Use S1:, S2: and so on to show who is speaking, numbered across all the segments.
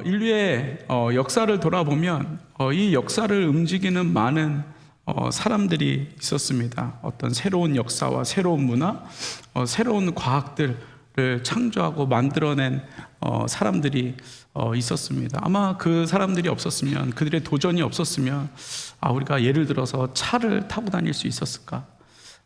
S1: 인류의 역사를 돌아보면 이 역사를 움직이는 많은 사람들이 있었습니다. 어떤 새로운 역사와 새로운 문화, 새로운 과학들을 창조하고 만들어낸 사람들이 있었습니다. 아마 그 사람들이 없었으면, 그들의 도전이 없었으면 우리가 예를 들어서 차를 타고 다닐 수 있었을까?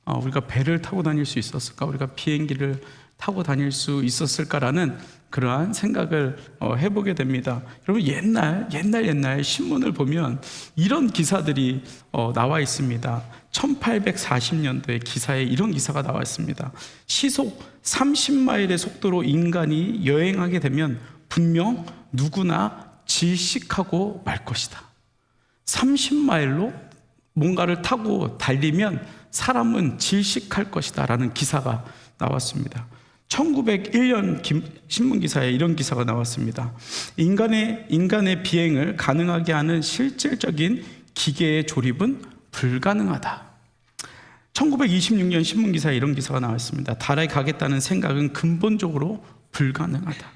S1: 우리가 배를 타고 다닐 수 있었을까? 우리가 비행기를 타고 다닐 수 있었을까라는 그러한 생각을 해보게 됩니다. 여러분, 옛날 신문을 보면 이런 기사들이 나와 있습니다. 1840년도에 기사에 이런 기사가 나와 있습니다. 시속 30마일의 속도로 인간이 여행하게 되면 분명 누구나 질식하고 말 것이다. 30마일로 뭔가를 타고 달리면 사람은 질식할 것이다 라는 기사가 나왔습니다. 1901년 신문기사에 이런 기사가 나왔습니다. 인간의 비행을 가능하게 하는 실질적인 기계의 조립은 불가능하다. 1926년 신문기사에 이런 기사가 나왔습니다. 달에 가겠다는 생각은 근본적으로 불가능하다.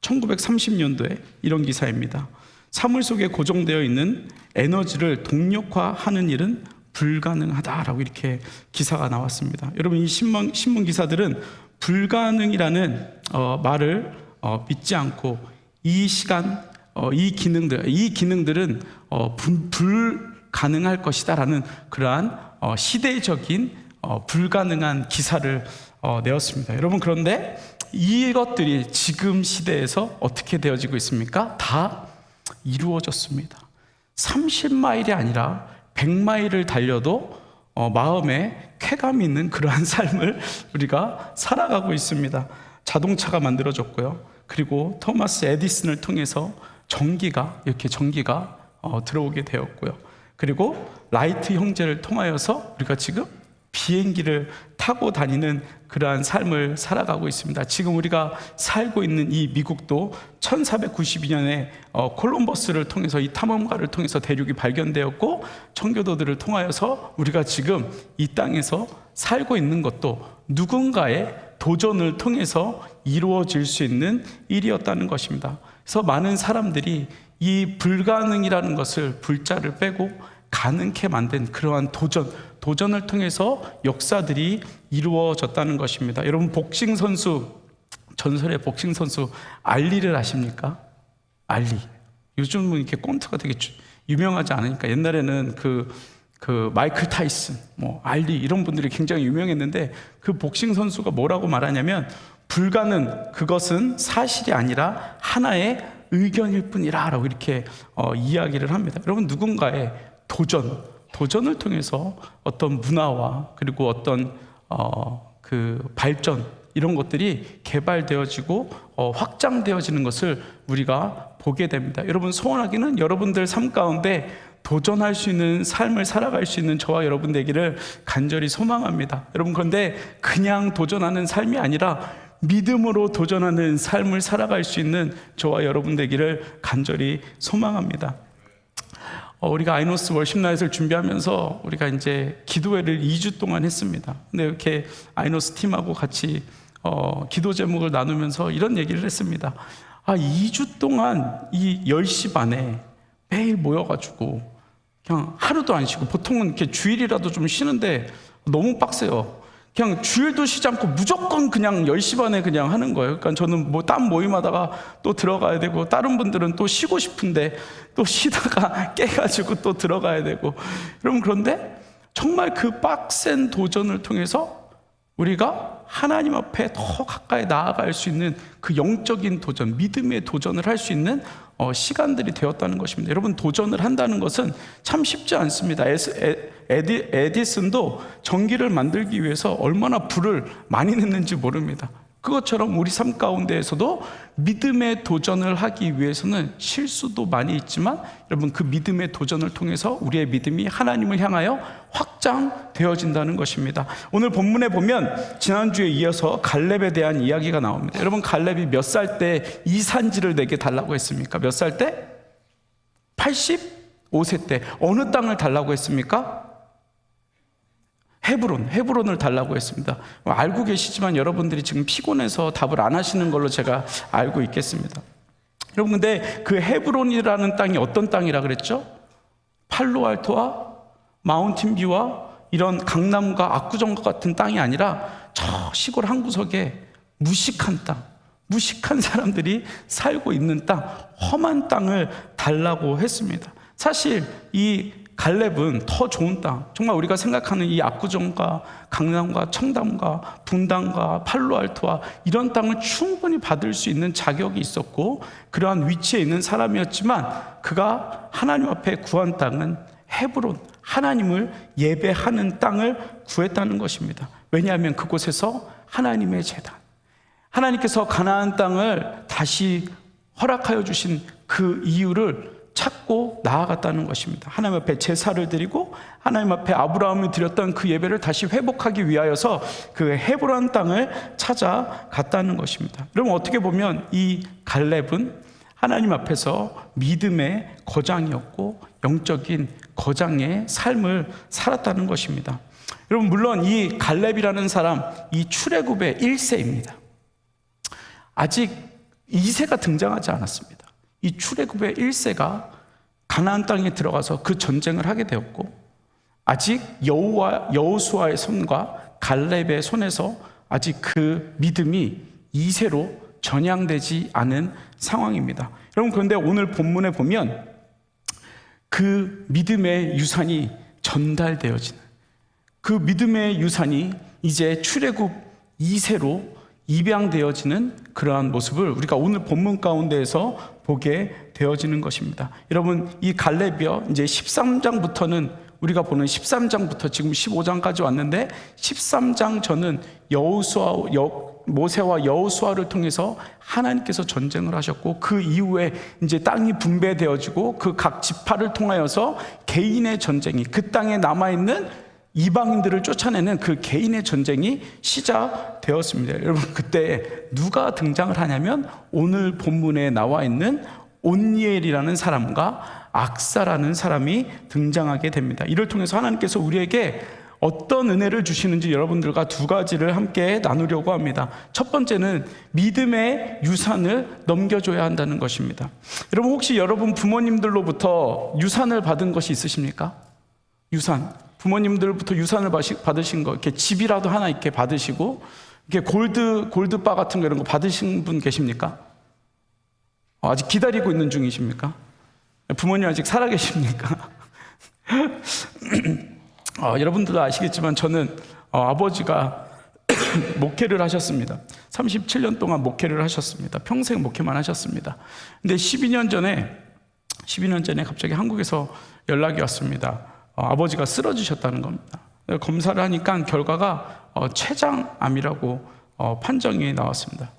S1: 1930년도에 이런 기사입니다. 사물 속에 고정되어 있는 에너지를 동력화하는 일은 불가능하다라고 이렇게 기사가 나왔습니다. 여러분, 이 신문 기사들은 불가능이라는 말을 믿지 않고 이 기능들은 불가능할 것이다라는 그러한 시대적인 불가능한 기사를 내었습니다. 여러분, 그런데 이것들이 지금 시대에서 어떻게 되어지고 있습니까? 다 이루어졌습니다. 30마일이 아니라 100마일을 달려도 마음에 쾌감이 있는 그러한 삶을 우리가 살아가고 있습니다. 자동차가 만들어졌고요. 그리고 토마스 에디슨을 통해서 전기가 들어오게 되었고요. 그리고 라이트 형제를 통하여서 우리가 지금 비행기를 타고 다니는 그러한 삶을 살아가고 있습니다. 지금 우리가 살고 있는 이 미국도 1492년에 콜럼버스를 통해서, 이 탐험가를 통해서 대륙이 발견되었고, 청교도들을 통하여서 우리가 지금 이 땅에서 살고 있는 것도 누군가의 도전을 통해서 이루어질 수 있는 일이었다는 것입니다. 그래서 많은 사람들이 이 불가능이라는 것을 불자를 빼고 가능케 만든 그러한 도전을 통해서 역사들이 이루어졌다는 것입니다. 여러분, 전설의 복싱 선수 알리를 아십니까? 알리. 요즘은 이렇게 꼰트가 되게 유명하지 않으니까, 옛날에는 그 마이클 타이슨, 알리 이런 분들이 굉장히 유명했는데, 그 복싱 선수가 뭐라고 말하냐면, 불가능, 그것은 사실이 아니라 하나의 의견일 뿐이라 라고 이렇게 이야기를 합니다. 여러분, 누군가의 도전을 통해서 어떤 문화와 그리고 어떤 그 발전, 이런 것들이 개발되어지고 확장되어지는 것을 우리가 보게 됩니다. 여러분, 소원하기는 여러분들 삶 가운데 도전할 수 있는 삶을 살아갈 수 있는 저와 여러분 되기를 간절히 소망합니다. 여러분, 그런데 그냥 도전하는 삶이 아니라 믿음으로 도전하는 삶을 살아갈 수 있는 저와 여러분 되기를 간절히 소망합니다. 우리가 아이노스 월십나잇을 준비하면서 우리가 이제 기도회를 2주 동안 했습니다. 근데 이렇게 아이노스 팀하고 같이 기도 제목을 나누면서 이런 얘기를 했습니다. 2주 동안 이 10시 반에 매일 모여가지고 그냥 하루도 안 쉬고, 보통은 이렇게 주일이라도 좀 쉬는데 너무 빡세요. 그냥 주일도 쉬지 않고 무조건 그냥 10시 반에 그냥 하는 거예요. 그러니까 저는 딴 모임하다가 또 들어가야 되고, 다른 분들은 또 쉬고 싶은데 또 쉬다가 깨가지고 또 들어가야 되고. 여러분, 그런데 정말 그 빡센 도전을 통해서 우리가 하나님 앞에 더 가까이 나아갈 수 있는 그 영적인 도전, 믿음의 도전을 할 수 있는 시간들이 되었다는 것입니다. 여러분, 도전을 한다는 것은 참 쉽지 않습니다. 에디슨도 전기를 만들기 위해서 얼마나 불을 많이 냈는지 모릅니다. 그것처럼 우리 삶 가운데에서도 믿음의 도전을 하기 위해서는 실수도 많이 있지만, 여러분, 그 믿음의 도전을 통해서 우리의 믿음이 하나님을 향하여 확장되어진다는 것입니다. 오늘 본문에 보면 지난주에 이어서 갈렙에 대한 이야기가 나옵니다. 여러분, 갈렙이 몇 살 때 이 산지를 내게 달라고 했습니까? 몇 살 때? 85세 때. 어느 땅을 달라고 했습니까? 헤브론을 달라고 했습니다. 알고 계시지만 여러분들이 지금 피곤해서 답을 안 하시는 걸로 제가 알고 있겠습니다. 여러분, 근데 그 헤브론이라는 땅이 어떤 땅이라 그랬죠? 팔로알토와 마운틴뷰와 이런 강남과 압구정과 같은 땅이 아니라 저 시골 한 구석에 무식한 땅, 무식한 사람들이 살고 있는 땅, 험한 땅을 달라고 했습니다. 사실 이 갈렙은 더 좋은 땅, 정말 우리가 생각하는 이 압구정과 강남과 청담과 분당과 팔로알토와 이런 땅을 충분히 받을 수 있는 자격이 있었고 그러한 위치에 있는 사람이었지만 그가 하나님 앞에 구한 땅은 헤브론, 하나님을 예배하는 땅을 구했다는 것입니다. 왜냐하면 그곳에서 하나님의 제단, 하나님께서 가나안 땅을 다시 허락하여 주신 그 이유를 찾고 나아갔다는 것입니다. 하나님 앞에 제사를 드리고 하나님 앞에 아브라함이 드렸던 그 예배를 다시 회복하기 위하여서 그 헤브론 땅을 찾아갔다는 것입니다. 여러분, 어떻게 보면 이 갈렙은 하나님 앞에서 믿음의 거장이었고 영적인 거장의 삶을 살았다는 것입니다. 여러분, 물론 이 갈렙이라는 사람, 이 출애굽의 1세입니다. 아직 2세가 등장하지 않았습니다. 이 출애굽의 1세가 가나안 땅에 들어가서 그 전쟁을 하게 되었고 아직 여호수아의 손과 갈렙의 손에서 아직 그 믿음이 2세로 전향되지 않은 상황입니다. 여러분, 그런데 오늘 본문에 보면 그 믿음의 유산이 전달되어지는, 그 믿음의 유산이 이제 출애굽 2세로 입양되어지는 그러한 모습을 우리가 오늘 본문 가운데에서 보게 되어지는 것입니다. 여러분, 이 갈렙이요, 이제 13장부터는 우리가 보는 13장부터 지금 15장까지 왔는데 13장 전은 모세와 여호수아를 통해서 하나님께서 전쟁을 하셨고 그 이후에 이제 땅이 분배되어지고 그 각 지파를 통하여서 개인의 전쟁이, 그 땅에 남아있는 이방인들을 쫓아내는 그 개인의 전쟁이 시작되었습니다. 여러분, 그때 누가 등장을 하냐면 오늘 본문에 나와 있는 온니엘이라는 사람과 악사라는 사람이 등장하게 됩니다. 이를 통해서 하나님께서 우리에게 어떤 은혜를 주시는지 여러분들과 두 가지를 함께 나누려고 합니다. 첫 번째는 믿음의 유산을 넘겨줘야 한다는 것입니다. 여러분, 혹시 여러분 부모님들로부터 유산을 받은 것이 있으십니까? 유산. 부모님들부터 유산을 받으신 거, 이렇게 집이라도 하나 이렇게 받으시고, 이렇게 골드바 같은 거 이런 거 받으신 분 계십니까? 아직 기다리고 있는 중이십니까? 부모님 아직 살아계십니까? 여러분들도 아시겠지만 저는 아버지가 목회를 하셨습니다. 37년 동안 목회를 하셨습니다. 평생 목회만 하셨습니다. 근데 12년 전에 갑자기 한국에서 연락이 왔습니다. 아버지가 쓰러지셨다는 겁니다. 검사를 하니까 결과가 췌장암이라고 판정이 나왔습니다.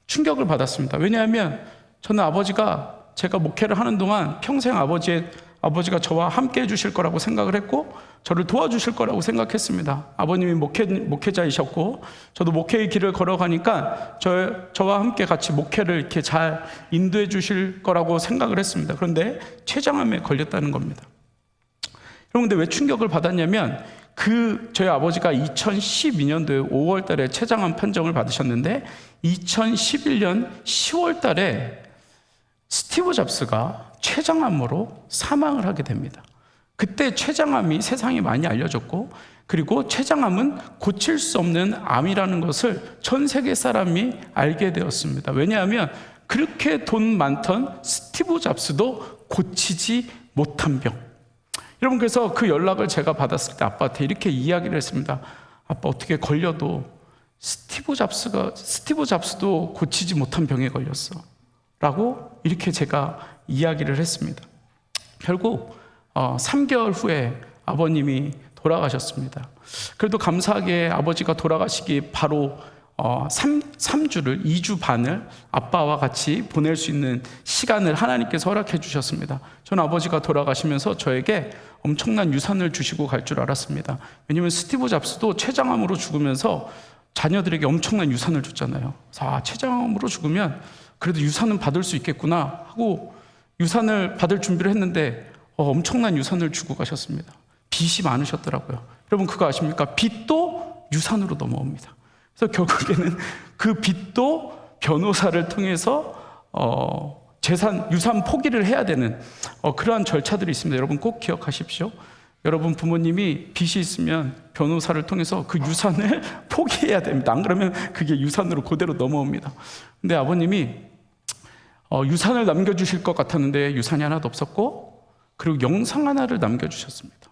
S1: 충격을 받았습니다. 왜냐하면 저는 아버지가, 제가 목회를 하는 동안 평생 아버지가 저와 함께 해주실 거라고 생각을 했고 저를 도와주실 거라고 생각했습니다. 아버님이 목회자이셨고 저도 목회의 길을 걸어가니까 저와 함께 같이 목회를 이렇게 잘 인도해 주실 거라고 생각을 했습니다. 그런데 췌장암에 걸렸다는 겁니다. 여러분, 근데 왜 충격을 받았냐면 저희 아버지가 2012년도에 5월 달에 췌장암 판정을 받으셨는데 2011년 10월 달에 스티브 잡스가 췌장암으로 사망을 하게 됩니다. 그때 췌장암이 세상에 많이 알려졌고 그리고 췌장암은 고칠 수 없는 암이라는 것을 전 세계 사람이 알게 되었습니다. 왜냐하면 그렇게 돈 많던 스티브 잡스도 고치지 못한 병. 여러분, 그래서 그 연락을 제가 받았을 때 아빠한테 이렇게 이야기를 했습니다. 아빠, 어떻게 걸려도 스티브 잡스도 고치지 못한 병에 걸렸어 라고 이렇게 제가 이야기를 했습니다. 결국 3개월 후에 아버님이 돌아가셨습니다. 그래도 감사하게 아버지가 돌아가시기 바로 2주 반을 아빠와 같이 보낼 수 있는 시간을 하나님께서 허락해 주셨습니다. 저는 아버지가 돌아가시면서 저에게 엄청난 유산을 주시고 갈 줄 알았습니다. 왜냐하면 스티브 잡스도 췌장암으로 죽으면서 자녀들에게 엄청난 유산을 줬잖아요. 그래서 췌장암으로 죽으면 그래도 유산은 받을 수 있겠구나 하고 유산을 받을 준비를 했는데 엄청난 유산을 주고 가셨습니다. 빚이 많으셨더라고요. 여러분, 그거 아십니까? 빚도 유산으로 넘어옵니다. 그래서 결국에는 그 빚도 변호사를 통해서 유산 포기를 해야 되는 그러한 절차들이 있습니다. 여러분 꼭 기억하십시오. 여러분 부모님이 빚이 있으면 변호사를 통해서 그 유산을 포기해야 됩니다. 안 그러면 그게 유산으로 그대로 넘어옵니다. 근데 아버님이 유산을 남겨주실 것 같았는데 유산이 하나도 없었고, 그리고 영상 하나를 남겨주셨습니다.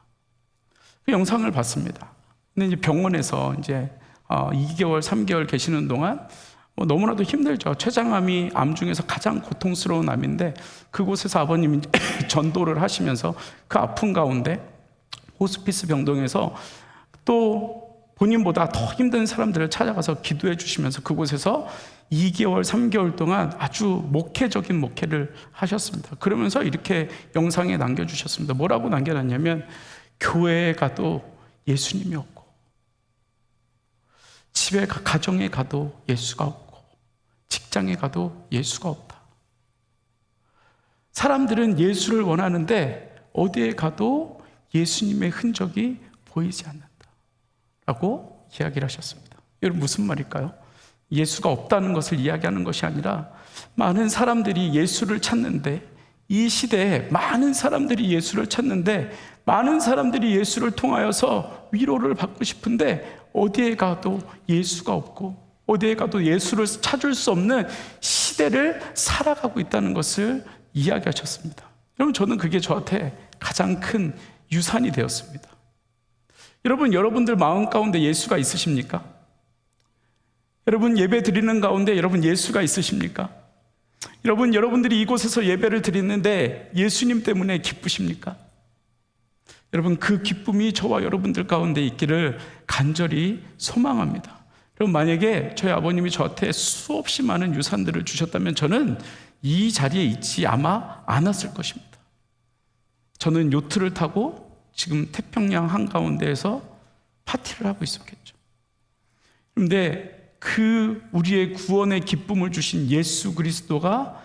S1: 그 영상을 봤습니다. 근데 이제 병원에서 이제 2개월, 3개월 계시는 동안 너무나도 힘들죠. 췌장암이 암 중에서 가장 고통스러운 암인데, 그곳에서 아버님이 전도를 하시면서 그 아픈 가운데 호스피스 병동에서 또 본인보다 더 힘든 사람들을 찾아가서 기도해 주시면서 그곳에서 2개월, 3개월 동안 아주 목회적인 목회를 하셨습니다. 그러면서 이렇게 영상에 남겨주셨습니다. 뭐라고 남겨놨냐면, 교회에 가도 예수님이 없고, 집에 가정에 가도 예수가 없고, 직장에 가도 예수가 없다. 사람들은 예수를 원하는데 어디에 가도 예수님의 흔적이 보이지 않는다 라고 이야기를 하셨습니다. 여러분 무슨 말일까요? 예수가 없다는 것을 이야기하는 것이 아니라, 많은 사람들이 예수를 찾는데, 이 시대에 많은 사람들이 예수를 찾는데, 많은 사람들이 예수를 통하여서 위로를 받고 싶은데 어디에 가도 예수가 없고, 어디에 가도 예수를 찾을 수 없는 시대를 살아가고 있다는 것을 이야기하셨습니다. 여러분 저는 그게 저한테 가장 큰 유산이 되었습니다. 여러분, 여러분들 마음 가운데 예수가 있으십니까? 여러분 예배 드리는 가운데 여러분 예수가 있으십니까? 여러분, 여러분들이 이곳에서 예배를 드리는데 예수님 때문에 기쁘십니까? 여러분 그 기쁨이 저와 여러분들 가운데 있기를 간절히 소망합니다. 여러분 만약에 저희 아버님이 저한테 수없이 많은 유산들을 주셨다면 저는 이 자리에 있지 아마 않았을 것입니다. 저는 요트를 타고 지금 태평양 한가운데에서 파티를 하고 있었겠죠. 그런데 그 우리의 구원의 기쁨을 주신 예수 그리스도가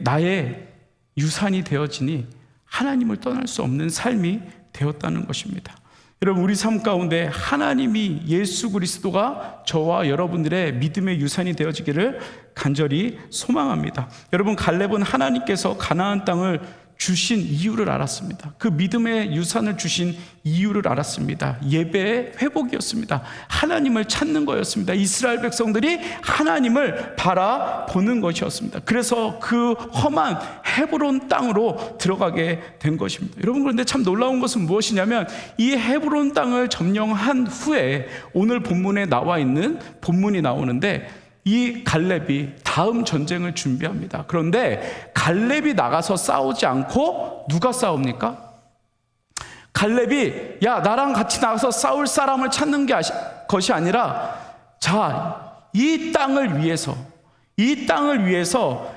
S1: 나의 유산이 되어지니 하나님을 떠날 수 없는 삶이 되었다는 것입니다. 여러분 우리 삶 가운데 하나님이, 예수 그리스도가 저와 여러분들의 믿음의 유산이 되어지기를 간절히 소망합니다. 여러분 갈렙은 하나님께서 가나안 땅을 주신 이유를 알았습니다. 그 믿음의 유산을 주신 이유를 알았습니다. 예배의 회복이었습니다. 하나님을 찾는 거였습니다. 이스라엘 백성들이 하나님을 바라보는 것이었습니다. 그래서 그 험한 헤브론 땅으로 들어가게 된 것입니다. 여러분 그런데 참 놀라운 것은 무엇이냐면, 이 헤브론 땅을 점령한 후에 오늘 본문에 나와 있는 본문이 나오는데, 이 갈렙이 다음 전쟁을 준비합니다. 그런데 갈렙이 나가서 싸우지 않고 누가 싸웁니까? 갈렙이 나랑 같이 나가서 싸울 사람을 찾는 것이 아니라, 이 땅을 위해서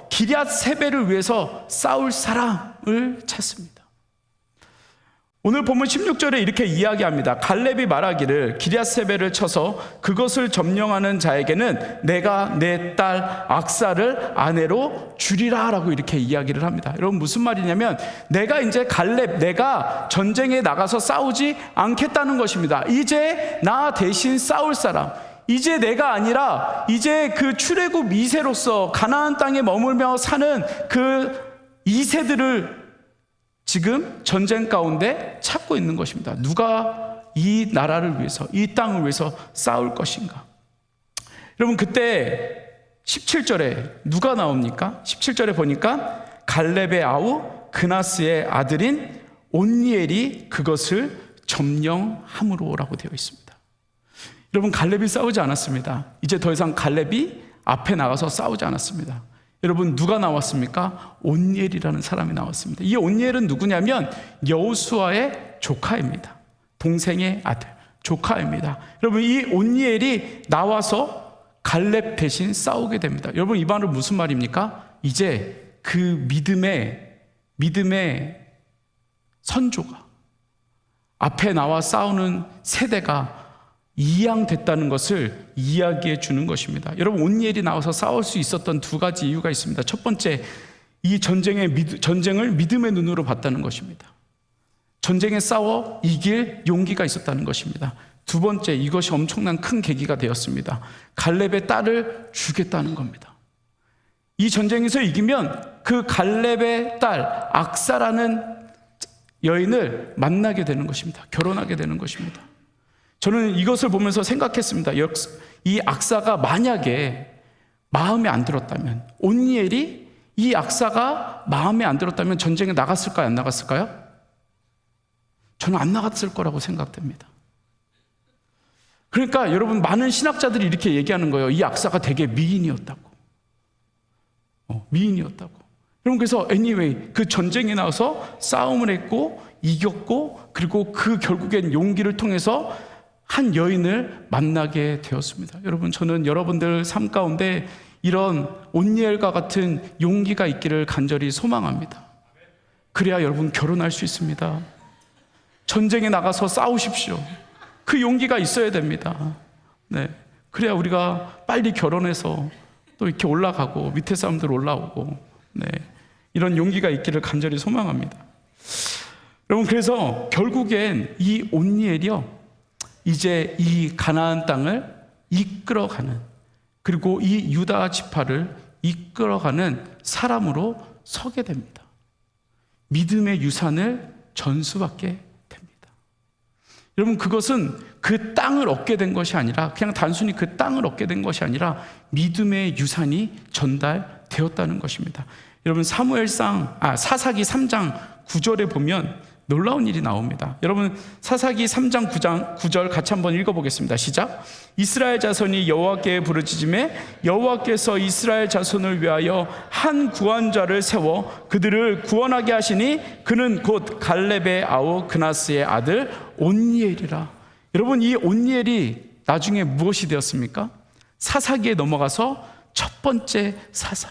S1: 기럇 세벨을 위해서 싸울 사람을 찾습니다. 오늘 본문 16절에 이렇게 이야기합니다. 갈렙이 말하기를, 기럇 세벨을 쳐서 그것을 점령하는 자에게는 내가 내 딸 악사를 아내로 주리라 라고 이렇게 이야기를 합니다. 여러분 무슨 말이냐면, 내가 전쟁에 나가서 싸우지 않겠다는 것입니다. 이제 나 대신 싸울 사람, 이제 내가 아니라 이제 그 출애굽 2세로서 가나안 땅에 머물며 사는 그 2세들을 지금 전쟁 가운데 찾고 있는 것입니다. 누가 이 나라를 위해서, 이 땅을 위해서 싸울 것인가? 여러분 그때 17절에 누가 나옵니까? 17절에 보니까 갈렙의 아우 그나스의 아들인 온니엘이 그것을 점령함으로라고 되어 있습니다. 여러분 갈렙이 싸우지 않았습니다. 이제 더 이상 갈렙이 앞에 나가서 싸우지 않았습니다. 여러분 누가 나왔습니까? 온니엘이라는 사람이 나왔습니다. 이 온니엘은 누구냐면 여호수아의 조카입니다. 동생의 아들, 조카입니다. 여러분 이 온니엘이 나와서 갈렙 대신 싸우게 됩니다. 여러분 이 말은 무슨 말입니까? 이제 그 믿음의 선조가, 앞에 나와 싸우는 세대가 이양됐다는 것을 이야기해 주는 것입니다. 여러분 온니엘이 나와서 싸울 수 있었던 두 가지 이유가 있습니다. 첫 번째, 이 전쟁을 믿음의 눈으로 봤다는 것입니다. 전쟁에 싸워 이길 용기가 있었다는 것입니다. 두 번째, 이것이 엄청난 큰 계기가 되었습니다. 갈렙의 딸을 주겠다는 겁니다. 이 전쟁에서 이기면 그 갈렙의 딸 악사라는 여인을 만나게 되는 것입니다. 결혼하게 되는 것입니다. 저는 이것을 보면서 생각했습니다. 이 악사가 만약에 마음에 안 들었다면, 온니엘이 이 악사가 마음에 안 들었다면 전쟁에 나갔을까요? 안 나갔을까요? 저는 안 나갔을 거라고 생각됩니다. 그러니까 여러분, 많은 신학자들이 이렇게 얘기하는 거예요. 이 악사가 되게 미인이었다고. 미인이었다고. 여러분, 그래서 anyway 그 전쟁에 나와서 싸움을 했고 이겼고, 그리고 그 결국엔 용기를 통해서 한 여인을 만나게 되었습니다. 여러분, 저는 여러분들 삶 가운데 이런 온니엘과 같은 용기가 있기를 간절히 소망합니다. 그래야 여러분 결혼할 수 있습니다. 전쟁에 나가서 싸우십시오. 그 용기가 있어야 됩니다. 네, 그래야 우리가 빨리 결혼해서 또 이렇게 올라가고 밑에 사람들 올라오고, 네, 이런 용기가 있기를 간절히 소망합니다. 여러분, 그래서 결국엔 이 온니엘이요, 이제 이 가나안 땅을 이끌어가는, 그리고 이 유다 지파를 이끌어가는 사람으로 서게 됩니다. 믿음의 유산을 전수받게 됩니다. 여러분, 그것은 그 땅을 얻게 된 것이 아니라, 그냥 단순히 그 땅을 얻게 된 것이 아니라 믿음의 유산이 전달되었다는 것입니다. 여러분, 사사기 3장 9절에 보면 놀라운 일이 나옵니다. 여러분, 사사기 3장 9절 같이 한번 읽어보겠습니다. 시작. 이스라엘 자손이 여호와께 부르짖음에 여호와께서 이스라엘 자손을 위하여 한 구원자를 세워 그들을 구원하게 하시니 그는 곧 갈렙의 아우 그나스의 아들 온니엘이라. 여러분, 이 온니엘이 나중에 무엇이 되었습니까? 사사기에 넘어가서 첫 번째 사사.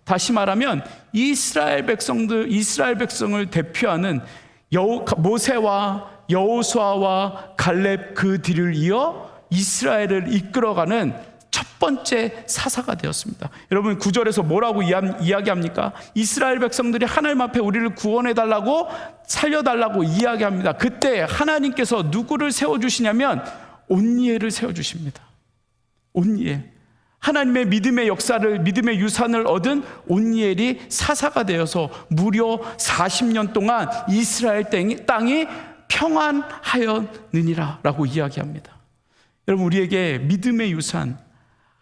S1: 다시 말하면 이스라엘 백성을 대표하는 모세와 여호수아와 갈렙 그 뒤를 이어 이스라엘을 이끌어가는 첫 번째 사사가 되었습니다. 여러분, 9절에서 뭐라고 이야기합니까? 이스라엘 백성들이 하나님 앞에 우리를 구원해달라고, 살려달라고 이야기합니다. 그때 하나님께서 누구를 세워주시냐면 온니엘을 세워주십니다. 온니엘. 하나님의 믿음의 역사를, 믿음의 유산을 얻은 온니엘이 사사가 되어서 무려 40년 동안 이스라엘 땅이 평안하였느니라 라고 이야기합니다. 여러분, 우리에게 믿음의 유산,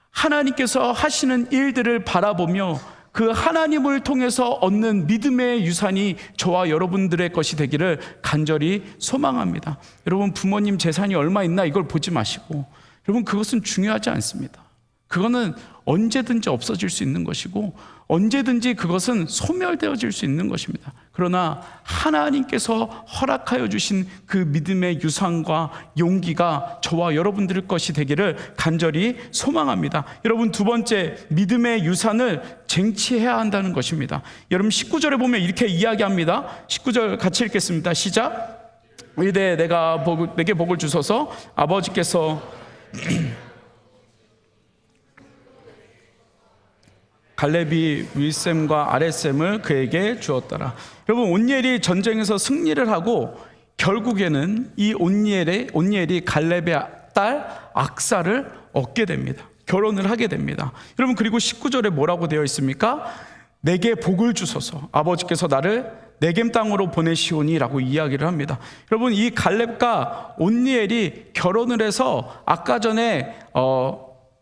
S1: 하나님께서 하시는 일들을 바라보며 그 하나님을 통해서 얻는 믿음의 유산이 저와 여러분들의 것이 되기를 간절히 소망합니다. 여러분, 부모님 재산이 얼마 있나 이걸 보지 마시고, 여러분, 그것은 중요하지 않습니다. 그거는 언제든지 없어질 수 있는 것이고 언제든지 그것은 소멸되어질 수 있는 것입니다. 그러나 하나님께서 허락하여 주신 그 믿음의 유산과 용기가 저와 여러분들의 것이 되기를 간절히 소망합니다. 여러분, 두 번째, 믿음의 유산을 쟁취해야 한다는 것입니다. 여러분, 19절에 보면 이렇게 이야기합니다. 19절 같이 읽겠습니다. 시작. 이르되 내게 복을 주소서. 아버지께서 갈렙이 윗셈과 아랫셈을 그에게 주었더라. 여러분, 온니엘이 전쟁에서 승리를 하고 결국에는 이 온니엘이 갈렙의 딸 악사를 얻게 됩니다. 결혼을 하게 됩니다. 여러분, 그리고 19절에 뭐라고 되어 있습니까? 내게 복을 주소서. 아버지께서 나를 네겜 땅으로 보내시오니 라고 이야기를 합니다. 여러분, 이 갈렙과 온니엘이 결혼을 해서 아까 전에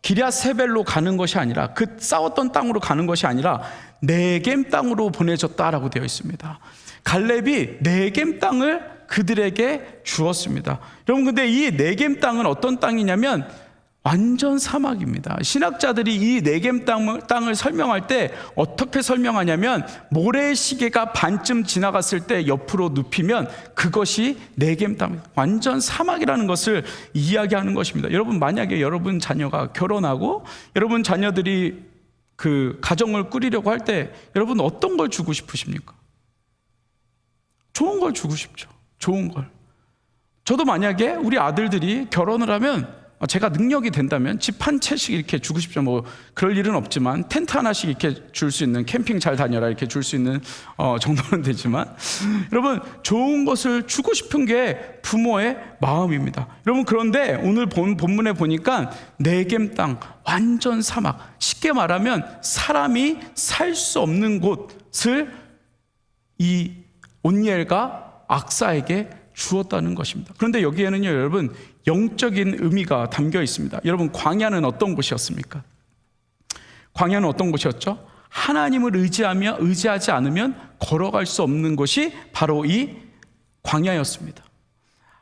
S1: 기럇세벨로 가는 것이 아니라, 그 싸웠던 땅으로 가는 것이 아니라 네겜 땅으로 보내졌다라고 되어 있습니다. 갈렙이 네겜 땅을 그들에게 주었습니다. 여러분, 근데 이 네겜 땅은 어떤 땅이냐면 완전 사막입니다. 신학자들이 이 네겜 땅을 설명할 때 어떻게 설명하냐면, 모래시계가 반쯤 지나갔을 때 옆으로 눕히면 그것이 네겜 땅, 완전 사막이라는 것을 이야기하는 것입니다. 여러분, 만약에 여러분 자녀가 결혼하고 여러분 자녀들이 그 가정을 꾸리려고 할 때 여러분 어떤 걸 주고 싶으십니까? 좋은 걸 주고 싶죠. 좋은 걸. 저도 만약에 우리 아들들이 결혼을 하면 제가 능력이 된다면 집 한 채씩 이렇게 주고 싶죠. 뭐 그럴 일은 없지만 텐트 하나씩 이렇게 줄 수 있는, 캠핑 잘 다녀라 이렇게 줄 수 있는 정도는 되지만, 여러분 좋은 것을 주고 싶은 게 부모의 마음입니다. 여러분 그런데 오늘 본문에 보니까 네겜 땅, 완전 사막, 쉽게 말하면 사람이 살 수 없는 곳을 이 온니엘과 악사에게 주었다는 것입니다. 그런데 여기에는요, 여러분 영적인 의미가 담겨 있습니다. 여러분 광야는 어떤 곳이었습니까? 광야는 어떤 곳이었죠? 하나님을 의지하지 않으면 걸어갈 수 없는 곳이 바로 이 광야였습니다.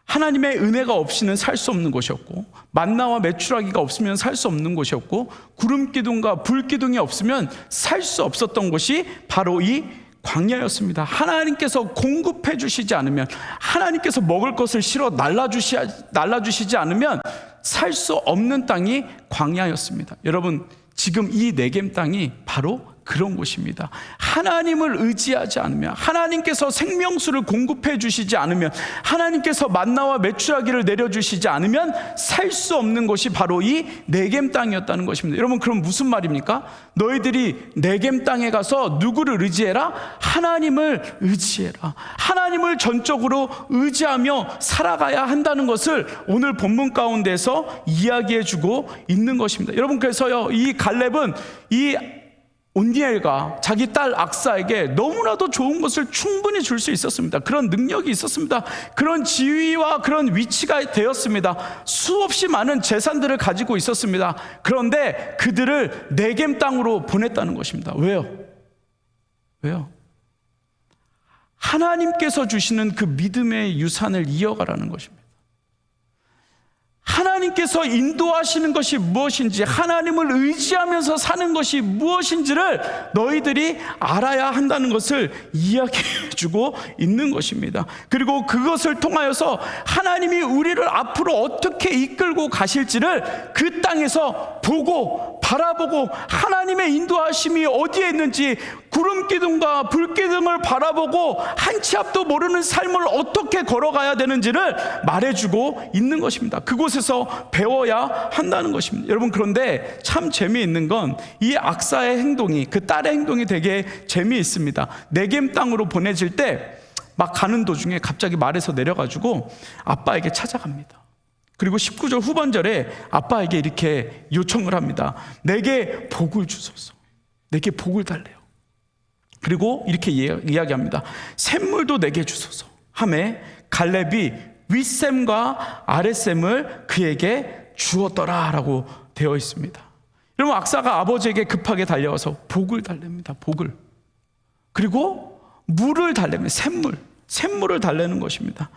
S1: 하나님의 은혜가 없이는 살 수 없는 곳이었고, 만나와 메추라기가 없으면 살 수 없는 곳이었고, 구름 기둥과 불 기둥이 없으면 살 수 없었던 곳이 바로 이 광야였습니다. 하나님께서 공급해 주시지 않으면, 하나님께서 먹을 것을 실어 날라주시지 않으면 살 수 없는 땅이 광야였습니다. 여러분 지금 이 네겜 땅이 바로 그런 곳입니다. 하나님을 의지하지 않으면, 하나님께서 생명수를 공급해 주시지 않으면, 하나님께서 만나와 메추라기를 내려주시지 않으면 살 수 없는 곳이 바로 이 네겜 땅이었다는 것입니다. 여러분 그럼 무슨 말입니까? 너희들이 네겜 땅에 가서 누구를 의지해라? 하나님을 의지해라. 하나님을 전적으로 의지하며 살아가야 한다는 것을 오늘 본문 가운데서 이야기해 주고 있는 것입니다. 여러분 그래서요, 이 갈렙은 이 온니엘과 자기 딸 악사에게 너무나도 좋은 것을 충분히 줄 수 있었습니다. 그런 능력이 있었습니다. 그런 지위와 그런 위치가 되었습니다. 수없이 많은 재산들을 가지고 있었습니다. 그런데 그들을 네겜 땅으로 보냈다는 것입니다. 왜요? 하나님께서 주시는 그 믿음의 유산을 이어가라는 것입니다. 하나님께서 인도하시는 것이 무엇인지, 하나님을 의지하면서 사는 것이 무엇인지를 너희들이 알아야 한다는 것을 이야기해 주고 있는 것입니다. 그리고 그것을 통하여서 하나님이 우리를 앞으로 어떻게 이끌고 가실지를 그 땅에서 보고 바라보고, 하나님의 인도하심이 어디에 있는지 구름 기둥과 불 기둥을 바라보고 한 치 앞도 모르는 삶을 어떻게 걸어가야 되는지를 말해주고 있는 것입니다. 그곳에서 배워야 한다는 것입니다. 여러분 그런데 참 재미있는 건 이 악사의 행동이, 그 딸의 행동이 되게 재미있습니다. 네겜 땅으로 보내질 때 막 가는 도중에 갑자기 말에서 내려가지고 아빠에게 찾아갑니다. 그리고 19절 후반절에 아빠에게 이렇게 요청을 합니다. 내게 복을 주소서. 내게 복을 달래요. 그리고 이렇게 이야기합니다. 샘물도 내게 주소서 하매 갈렙이 윗샘과 아랫샘을 그에게 주었더라 라고 되어 있습니다. 여러분 악사가 아버지에게 급하게 달려와서 복을 달랩니다. 복을. 그리고 물을 달래면 샘물을 달래는 것입니다.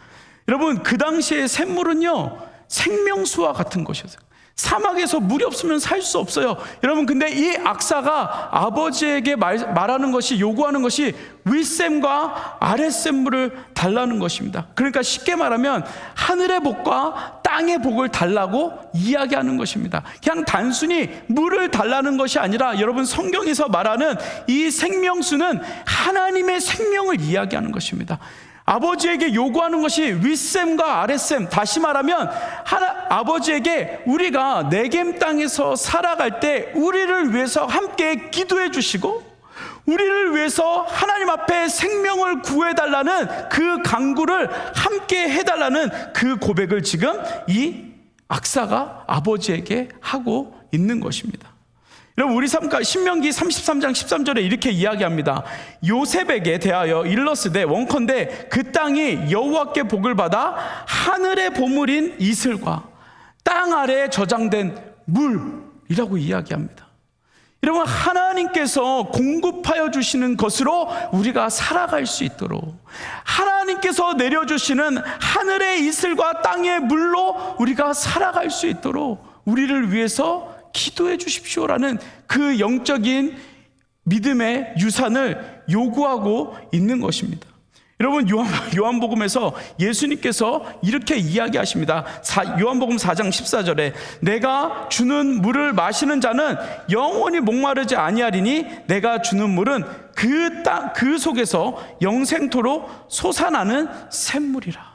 S1: 여러분 그 당시에 샘물은요 생명수와 같은 것이었어요. 사막에서 물이 없으면 살 수 없어요. 여러분 근데 이 악사가 아버지에게 말하는 것이, 요구하는 것이 윗샘과 아랫샘물을 달라는 것입니다. 그러니까 쉽게 말하면 하늘의 복과 땅의 복을 달라고 이야기하는 것입니다. 그냥 단순히 물을 달라는 것이 아니라, 여러분 성경에서 말하는 이 생명수는 하나님의 생명을 이야기하는 것입니다. 아버지에게 요구하는 것이 윗샘과 아랫샘, 다시 말하면 아버지에게 우리가 네겜 땅에서 살아갈 때 우리를 위해서 함께 기도해 주시고, 우리를 위해서 하나님 앞에 생명을 구해달라는 그 간구를 함께 해달라는 그 고백을 지금 이 악사가 아버지에게 하고 있는 것입니다. 여러분 우리 신명기 33장 13절에 이렇게 이야기합니다. 요셉에게 대하여 일러스되 원컨대 그 땅이 여호와께 복을 받아 하늘의 보물인 이슬과 땅 아래에 저장된 물이라고 이야기합니다. 여러분 하나님께서 공급하여 주시는 것으로 우리가 살아갈 수 있도록, 하나님께서 내려주시는 하늘의 이슬과 땅의 물로 우리가 살아갈 수 있도록 우리를 위해서 기도해 주십시오라는 그 영적인 믿음의 유산을 요구하고 있는 것입니다. 여러분 요한복음에서 예수님께서 이렇게 이야기하십니다. 요한복음 4장 14절에 내가 주는 물을 마시는 자는 영원히 목마르지 아니하리니 내가 주는 물은 그 속에서 영생토록 솟아나는 샘물이라.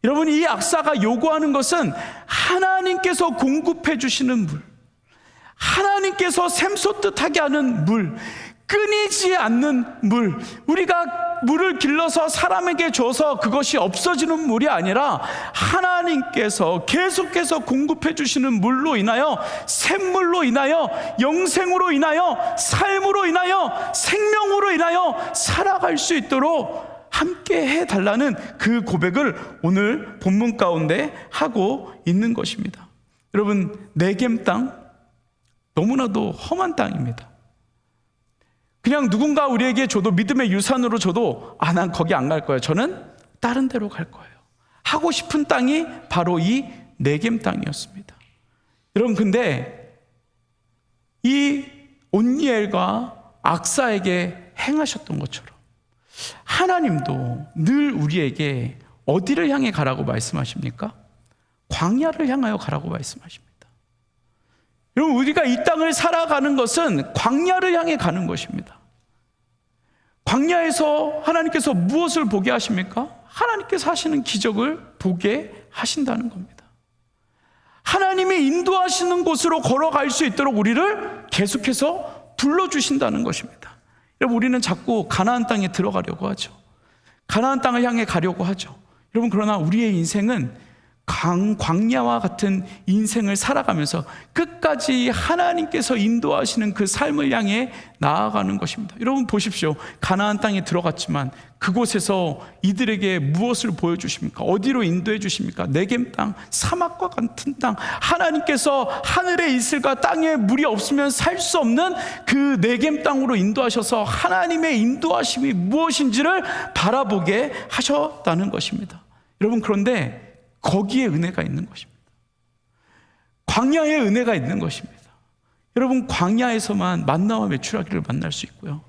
S1: 여러분, 이 악사가 요구하는 것은 하나님께서 공급해 주시는 물, 하나님께서 샘솟듯하게 하는 물, 끊이지 않는 물, 우리가 물을 길러서 사람에게 줘서 그것이 없어지는 물이 아니라 하나님께서 계속해서 공급해 주시는 물로 인하여, 샘물로 인하여, 영생으로 인하여, 삶으로 인하여, 생명으로 인하여 살아갈 수 있도록 함께 해달라는 그 고백을 오늘 본문 가운데 하고 있는 것입니다. 여러분, 네겜 땅 너무나도 험한 땅입니다. 그냥 누군가 우리에게 줘도, 믿음의 유산으로 줘도 난 거기 안 갈 거예요, 저는 다른 데로 갈 거예요 하고 싶은 땅이 바로 이 네겜 땅이었습니다. 여러분, 근데 이 온니엘과 악사에게 행하셨던 것처럼 하나님도 늘 우리에게 어디를 향해 가라고 말씀하십니까? 광야를 향하여 가라고 말씀하십니다. 여러분, 우리가 이 땅을 살아가는 것은 광야를 향해 가는 것입니다. 광야에서 하나님께서 무엇을 보게 하십니까? 하나님께서 하시는 기적을 보게 하신다는 겁니다. 하나님이 인도하시는 곳으로 걸어갈 수 있도록 우리를 계속해서 불러주신다는 것입니다. 여러분, 우리는 자꾸 가나안 땅에 들어가려고 하죠. 가나안 땅을 향해 가려고 하죠. 여러분, 그러나 우리의 인생은 광야와 같은 인생을 살아가면서 끝까지 하나님께서 인도하시는 그 삶을 향해 나아가는 것입니다. 여러분 보십시오. 가나안 땅에 들어갔지만 그곳에서 이들에게 무엇을 보여주십니까? 어디로 인도해 주십니까? 네겜 땅, 사막과 같은 땅, 하나님께서 하늘의 이슬과 땅에 물이 없으면 살 수 없는 그 네겜 땅으로 인도하셔서 하나님의 인도하심이 무엇인지를 바라보게 하셨다는 것입니다. 여러분, 그런데 거기에 은혜가 있는 것입니다. 광야에 은혜가 있는 것입니다. 여러분, 광야에서만 만나와 메추라기를 만날 수 있고요,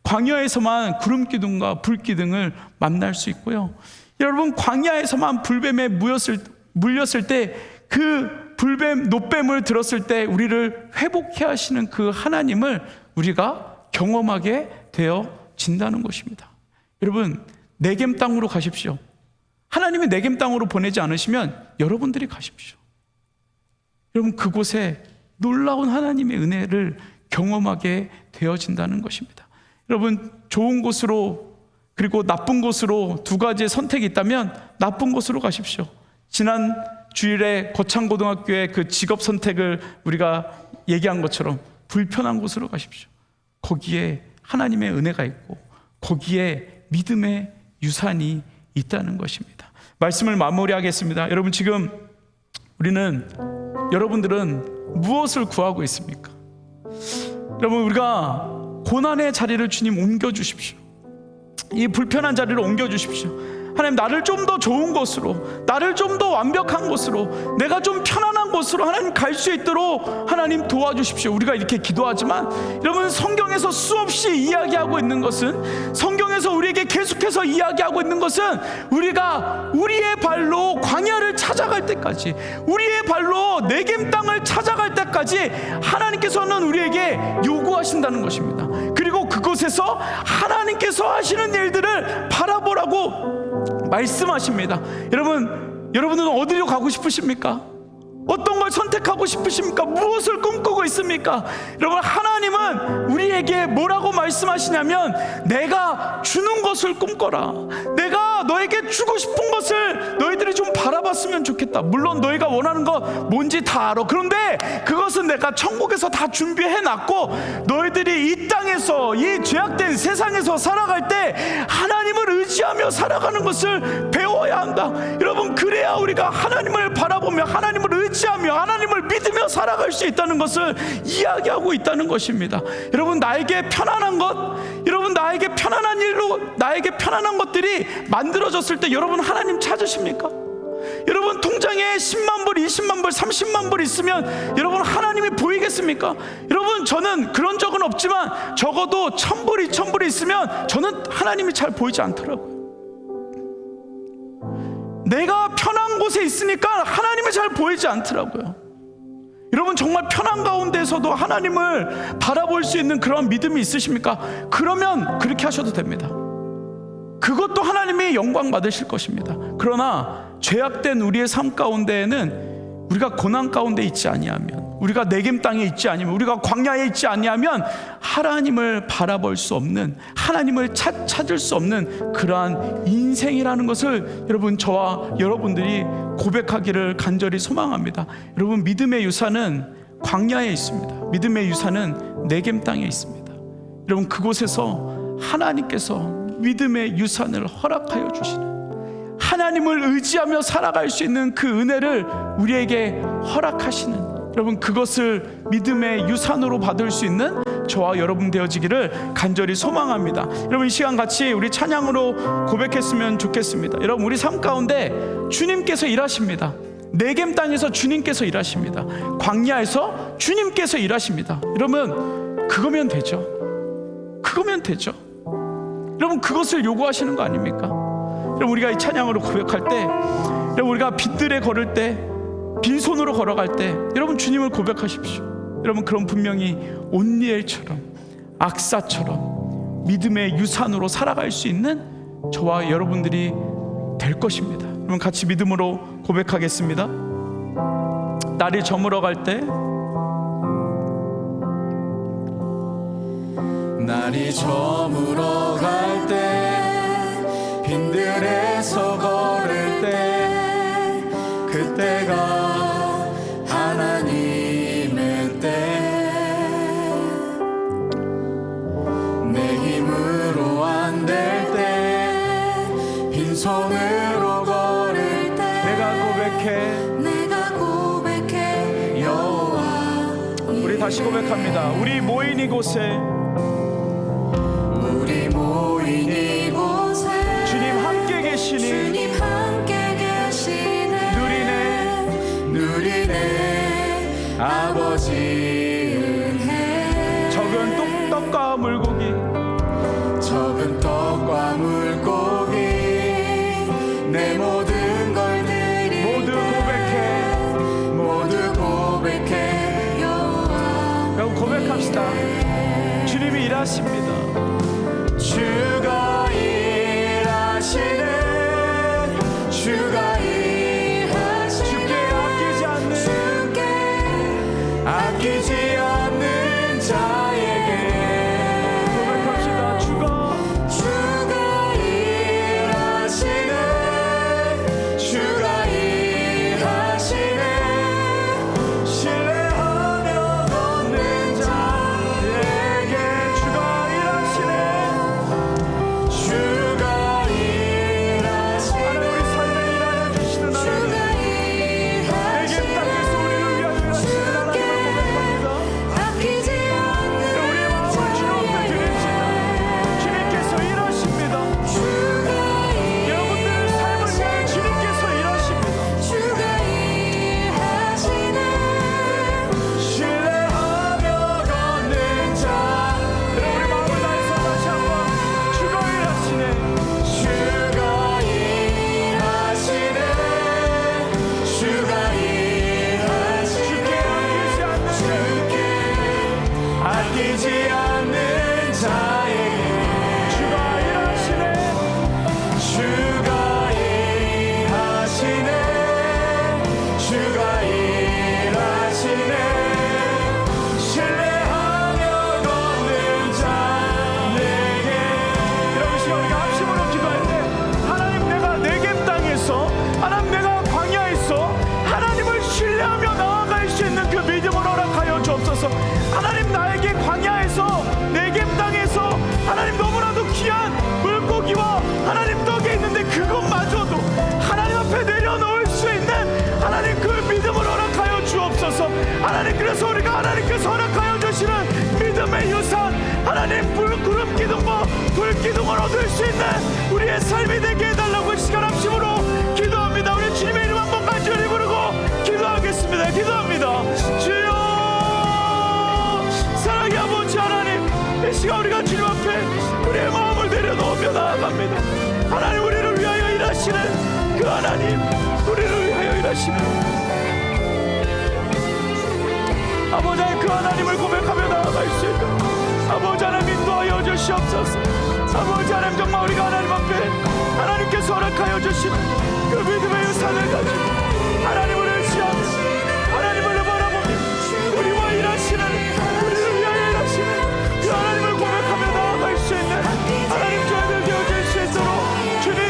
S1: 광야에서만 구름 기둥과 불 기둥을 만날 수 있고요, 여러분, 광야에서만 불뱀에 물렸을 때 그 불뱀, 노뱀을 들었을 때 우리를 회복해 하시는 그 하나님을 우리가 경험하게 되어진다는 것입니다. 여러분, 네겜 땅으로 가십시오. 하나님이 네겜 땅으로 보내지 않으시면 여러분들이 가십시오. 여러분, 그곳에 놀라운 하나님의 은혜를 경험하게 되어진다는 것입니다. 여러분, 좋은 곳으로 그리고 나쁜 곳으로 두 가지의 선택이 있다면 나쁜 곳으로 가십시오. 지난 주일에 거창고등학교의 그 직업 선택을 우리가 얘기한 것처럼 불편한 곳으로 가십시오. 거기에 하나님의 은혜가 있고 거기에 믿음의 유산이 있다는 것입니다. 말씀을 마무리하겠습니다. 여러분, 지금 여러분들은 무엇을 구하고 있습니까? 여러분, 우리가 고난의 자리를 주님 옮겨주십시오. 이 불편한 자리를 옮겨주십시오. 하나님, 나를 좀 더 좋은 곳으로, 나를 좀 더 완벽한 곳으로, 내가 좀 편안한 곳으로 하나님 갈 수 있도록 하나님 도와주십시오. 우리가 이렇게 기도하지만 여러분, 성경에서 수없이 이야기하고 있는 것은, 성경에서 우리에게 계속해서 이야기하고 있는 것은 우리가 우리의 발로 광야를 찾아갈 때까지, 우리의 발로 네겜 땅을 찾아갈 때까지 하나님께서는 우리에게 요구하신다는 것입니다. 그리고 그곳에서 하나님께서 하시는 일들을 바라보라고 말씀하십니다. 여러분은 어디로 가고 싶으십니까? 어떤 걸 선택하고 싶으십니까? 무엇을 꿈꾸고 있습니까? 여러분, 하나님은 우리에게 뭐라고 말씀하시냐면, 내가 주는 것을 꿈꿔라. 내가 너에게 주고 싶은 것을 너희들이 좀 바라봤으면 좋겠다. 물론 너희가 원하는 거 뭔지 다 알아. 그런데 그것은 내가 천국에서 다 준비해놨고, 너희들이 이 땅에서, 이 죄악된 세상에서 살아갈 때 하나님을 의지하며 살아가는 것을 배워야 한다. 여러분, 그래야 우리가 하나님을 바라보며 하나님을 의지하며 하나님을 믿으며 살아갈 수 있다는 것을 이야기하고 있다는 것입니다. 여러분, 나에게 편안한 것, 여러분, 나에게 편안한 일로, 나에게 편안한 것들이 만들어졌을 때 여러분, 하나님 찾으십니까? 여러분, 통장에 10만 불, 20만 불, 30만 불 있으면 여러분, 하나님이 보이겠습니까? 여러분, 저는 그런 적은 없지만 적어도 1000불, 2000불이 있으면 저는 하나님이 잘 보이지 않더라고요. 내가 편한 곳에 있으니까 하나님이 잘 보이지 않더라고요. 여러분, 정말 편한 가운데서도 하나님을 바라볼 수 있는 그런 믿음이 있으십니까? 그러면 그렇게 하셔도 됩니다. 그것도 하나님이 영광 받으실 것입니다. 그러나 죄악된 우리의 삶 가운데에는 우리가 고난 가운데 있지 아니하면, 우리가 네겜 땅에 있지 아니면, 우리가 광야에 있지 아니하면 하나님을 바라볼 수 없는, 하나님을 찾을 수 없는 그러한 인생이라는 것을 여러분, 저와 여러분들이 고백하기를 간절히 소망합니다. 여러분, 믿음의 유산은 광야에 있습니다. 믿음의 유산은 네겜 땅에 있습니다. 여러분, 그곳에서 하나님께서 믿음의 유산을 허락하여 주시는, 하나님을 의지하며 살아갈 수 있는 그 은혜를 우리에게 허락하시는, 여러분, 그것을 믿음의 유산으로 받을 수 있는 저와 여러분 되어지기를 간절히 소망합니다. 여러분, 이 시간 같이 우리 찬양으로 고백했으면 좋겠습니다. 여러분, 우리 삶 가운데 주님께서 일하십니다. 네겜 땅에서 주님께서 일하십니다. 광야에서 주님께서 일하십니다. 여러분, 그거면 되죠. 그거면 되죠. 여러분, 그것을 요구하시는 거 아닙니까? 여러분, 우리가 이 찬양으로 고백할 때, 여러분, 우리가 빈들에 걸을 때, 빈손으로 걸어갈 때, 여러분, 주님을 고백하십시오. 여러분, 그럼 분명히 온니엘처럼, 악사처럼 믿음의 유산으로 살아갈 수 있는 저와 여러분들이 될 것입니다. 여러분, 같이 믿음으로 고백하겠습니다. 날이 저물어 갈 때,
S2: 날이 저물어 갈 때, 빈들에서 걸을 때, 그때가 하나님의 때, 내 힘으로 안 될 때, 빈손으로 걸을 때,
S1: 내가 고백해
S2: 여호와.
S1: 우리 다시 고백합니다. 우리 모인 이곳에,
S2: 우리 모인 이곳에
S1: 주님 함께 계시니 누리네
S2: 아버지 은혜.
S1: 적은 떡과 물고기,
S2: 적은 떡과 물고기, 내 모든 걸 드리 모두 고백해 여호와.
S1: 여러분, 고백합시다. 주님이 일하십니다.
S2: 주가 일하시네, 주가 일하시네,
S1: 주께
S2: 아끼지 않는 자에게
S1: 고백합시다. 주가
S2: 일하시네, 주가 일하시네, 신뢰하며 걷는 자에게 주가 일하시네.
S1: 하나님, 우리 삶에 일하여 주시는 하나님, 내게 땅에서 우리를 위하여 일하시는 하나님을 고백합니다. 우리의 마음을 주님 앞에 드립시다. 주님께서 일하십니다. 여러분들의 삶을 위하여 주님께서 일하십니다.
S2: 신뢰하며 걷는 자,
S1: 우리 마음을 다해서 다시 한번, 주가 일하시네,
S2: 주가 일하시네, 주가 일하시네, 아끼지 않는 자에게
S1: 주가 일하시네,
S2: 주가 일하시네, 주가 일하시네, 신뢰하며 걷는 자 내게.
S1: 여러분, 시간 우리가 합심으로 기도할 때, 하나님, 내가 네겜 땅에서, 하나님, 내가 광야에서 하나님을 신뢰하며 나아갈 수 있는 그 믿음을 허락하여 주옵소서. 하나님, 나에게 광야에서, 네겜 땅에서 하나님, 너무나도 귀한 물고기와 하나님 떡이 있는데 그것마저도 하나님 앞에 내려놓을 수 있는 하나님, 그 믿음을 허락하여 주옵소서. 하나님, 그래서 우리가 하나님께서 허락하여 주시는 믿음의 유산, 하나님, 구름 기둥과 불 기둥을 얻을 수 있는 우리의 삶이 되게 해달라고 시간 합심으로 기도합니다. 우리 주님의 이름 한번 간절히 부르고 기도하겠습니다. 기도합니다. 주여, 사랑의 아버지 하나님, 이 시간 우리가 주님 앞에 우리의 마음을 내려놓으며 나아갑니다. 하나님, 우리를 위하여 일하시는 그 하나님, 우리를 위하여 일하시는 아버지, 그 하나님을 고백하며 나아갈 수 있도록 아버지 하나님 인도하여 주시옵소서. 아버지 하나님, 정말 우리가 하나님 앞에 하나님께서 허락하여 주시는 그 믿음의 유산을 가지고 하나님을 의지하며 하나님을 바라보며 우리와 일하시는, 우리를 위하여 일하시는 그 하나님을 고백하며 나아갈 수 있는 하나님 저희들 되어질 수 있도록 주님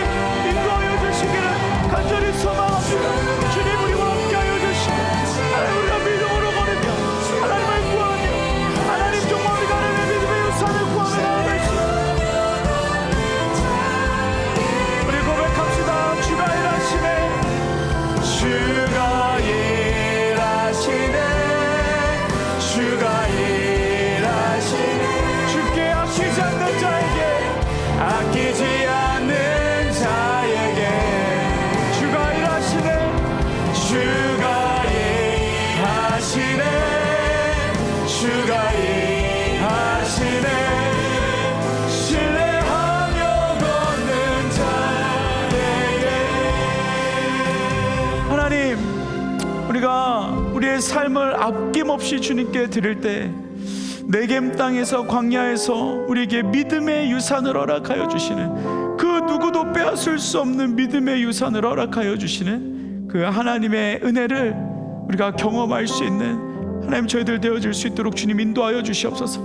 S1: 인도하여 주시기를 간절히 소망합니다. 주님 우리와 함께하여 주시고 하나님 우리가 믿음으로 걸으며 하나님을 구하며 하나님 정말 우리가 하나님의 믿음의 유산을 구하며 나아갈 수 있도록 우리 고백합시다. 주가 일하시네, 주가 일하시네, 주가 일하시네. 주께 아끼지 않는 자에게, 아끼지 않는 자에게 주가 일하시네, 주가 일하시네, 주가 일하시네. 신뢰하며 걷는 자에게. 하나님, 우리가 우리의 삶을 아낌없이 주님께 드릴 때 네겜 땅에서, 광야에서 우리에게 믿음의 유산을 허락하여 주시는, 그 누구도 빼앗을 수 없는 믿음의 유산을 허락하여 주시는 그 하나님의 은혜를 우리가 경험할 수 있는 하나님 저희들 되어질 수 있도록 주님 인도하여 주시옵소서.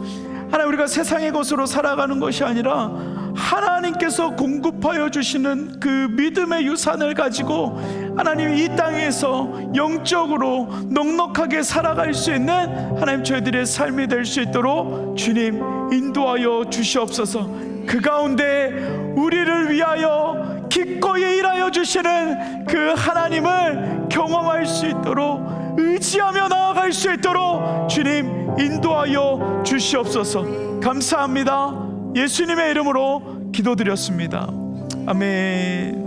S1: 하나님, 우리가 세상의 것으로 살아가는 것이 아니라 하나님께서 공급하여 주시는 그 믿음의 유산을 가지고 하나님 이 땅에서 영적으로 넉넉하게 살아갈 수 있는 하나님 저희들의 삶이 될 수 있도록 주님 인도하여 주시옵소서. 그 가운데 우리를 위하여 기꺼이 일하여 주시는 그 하나님을 경험할 수 있도록, 의지하며 나아갈 수 있도록 주님 인도하여 주시옵소서. 감사합니다. 예수님의 이름으로 기도드렸습니다. 아멘.